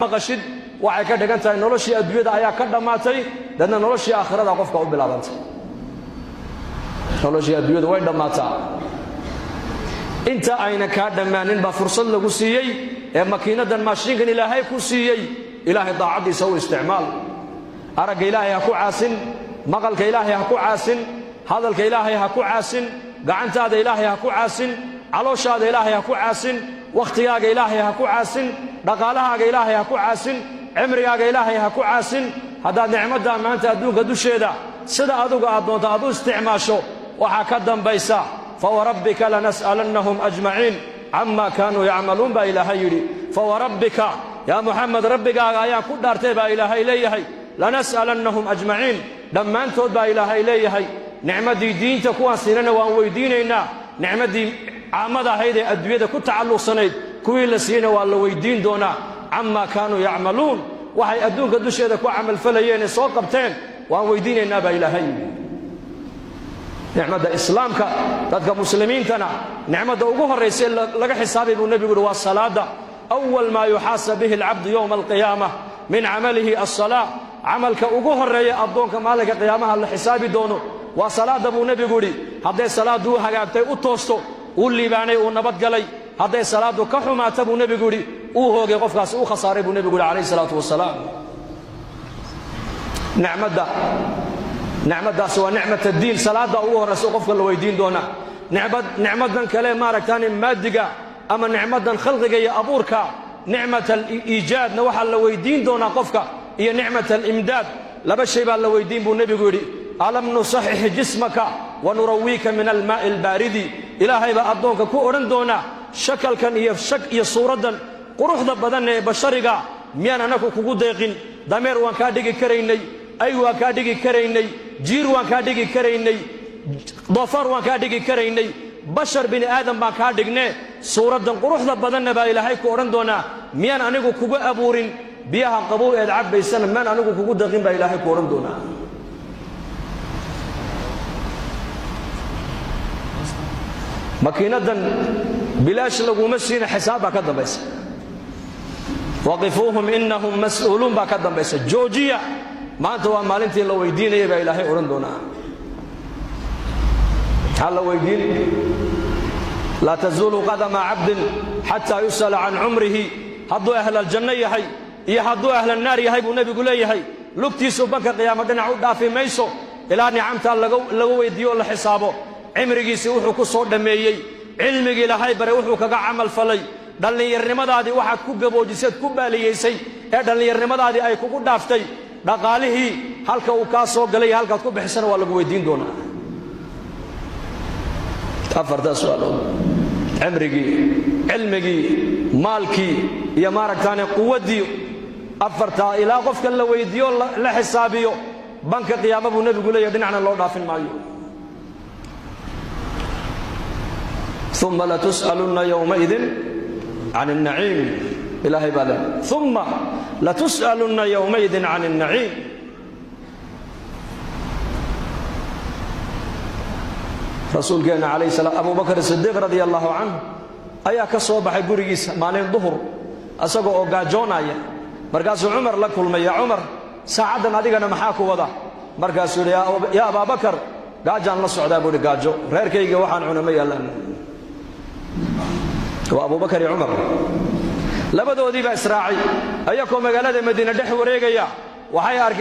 maqashid waxay ka dhigan tahay noloshii adduunyada ayaa ka dhamaatay dadna noloshii aakhirada qofka u bilaabantay noloshii adduunyada way dhamaataa inta ayna ka dhamaanin ba fursad lagu siiyay ee makiinadan maashinkan ilaahay ku siiyay ilaahay daacadiisa u isticmaal aragga ilaahay ha ku caasin maqalka ilaahay ha ku caasin hadalka ilaahay ha ku caasin gacantaada ilaahay ha ku caasin calooshaada ilaahay ha ku caasin waqtigaaga ilaahay ha ku caasin dhaqaalahaaga ilaahay ha ku caasin cimrigaaga ilaahay ha ku caasin haddaad nicmadda maanta adduunka dusheeda sida aduga aad doonto aad u isticmaasho waxaa ka dambaysa fawarabbika lanas'alannahum ajmaciin camma kaanuu yacmaluun baa ilaahay yidhi fawarabbika yaa muxamed rabbigaaga ayaan ku dhaartay baa ilaahay leeyahay lanas'alannahum ajmaciin dhammaantood baa ilaahay leeyahay nicmaddii diinta kuwaan siinana waan weydiinaynaa nicmaddii caamada ahayd ee adduunyada ku tacalluqsanayd kuwii la siiyeyna waa la weydiin doonaa cammaa kaanuu yacmaluun waxay adduunka dusheeda ku camalfalayeen ee soo qabteen waan weydiinaynaa baa ilaahay nicmadda islaamka dadka muslimiintana nicmadda ugu horraysa ee laga xisaabay buu nebigu yidhi waa salaada awal maa yuxaasab bihi alcabdu yowma alqiyaamah min camalihi alsalaa camalka ugu horreeya addoonka maalinka qiyaamaha la xisaabi doono waa salaada buu nebigu yidhi hadday salaaddu u hagaagtay u toosto uu liibaanay uu nabadgalay hadday salaadu ka xumaata buu nebigu yidhi uu hoogay qofkaasi uu khasaaray buu nebigu yidhi calayhi salaatu wasalaam nicmaddaasi waa nicmat addiin salaadda ugu horraysa qofka la weydiin doonaa nicmaddan kale maaragtaan maadiga ama nicmaddan khalqiga iyo abuurka nicmat aliijaadna waxaa la weydiin doonaa qofka iyo nicmat alimdaad laba shay baa la weydiin buu nebigu yidhi alam nusaxix jismaka wanurawwiika min almaa'i albaaridi ilaahay baa addoonka ku odhan doonaa shakalkan iyo suuraddan quruxda badan ee bashariga miyaan anagu kugu deeqin dameer waan kaa dhigi karaynay ay waan kaa dhigi karaynay jiir waan kaa dhigi karaynay doofaar waan kaa dhigi karaynay bashar bini aadam baan kaa dhignee suuraddan quruxda badanna baa ilaahay ku odhan doonaa miyaan anigu kugu abuurin biyaha qabow eed cabbaysana miyaan anigu kugu deeqin baa ilaahay ku odhan doonaa makiinadan bilaash laguma siina xisaab baa ka dambaysa waqifuuhum innahum mas'uuluun baa ka dambaysa joojiya maanta waa maalintii la weydiinayay baa ilaahay odhan doonaa maxaa la weydiin laa tazuulu qadama cabdin xataa yus'ala can cumrihi hadduu ahlaljanno yahay iyo hadduu ahlannaar yahay buu nebigu leeyahay lugtiisu banka qiyaamo dhinac u dhaafi mayso ilaa nicamtaa laga weydiiyo oo la xisaabo cimrigiisii wuxuu ku soo dhammeeyey cilmigii ilaahay bare wuxuu kaga camal falay dhallinyarnimadaadii waxaad ku gaboojiseed ku baaliyaysay ee dhallinyarnimadaadii ay kugu dhaaftay dhaqaalihii halka uu kaa soo galay halkaad ku bixisana waa lagu weydiin doonaa afartaa su'aalood cimrigii cilmigii maalkii iyo maaragtaane quwaddii afartaa ilaa qofkan la weydiiyo la xisaabiyo banka qiyaama buu nebigu leeyahay dhinacna loo dhaafin maayo ثم لتسألن يومئذ عن النعيم إلهي بالله ثم لتسألن يومئذ عن النعيم رسول كان عليه السلام أبو بكر الصديق رضي الله عنه أيا كصوبح قريس مالين ظهر أسقوا أوجاجون أيا مركز عمر لكل ما يا عمر ساعدنا هذيك أنا محاكو وضع مركز يا أبا بكر قاجان للسعودية أبو قاجو غير كي وحن عنمية لأن وأبو بكر عمر لبدو ديبا إسراعي أيكم مقالة مدينة دح وريقيا وحي أركي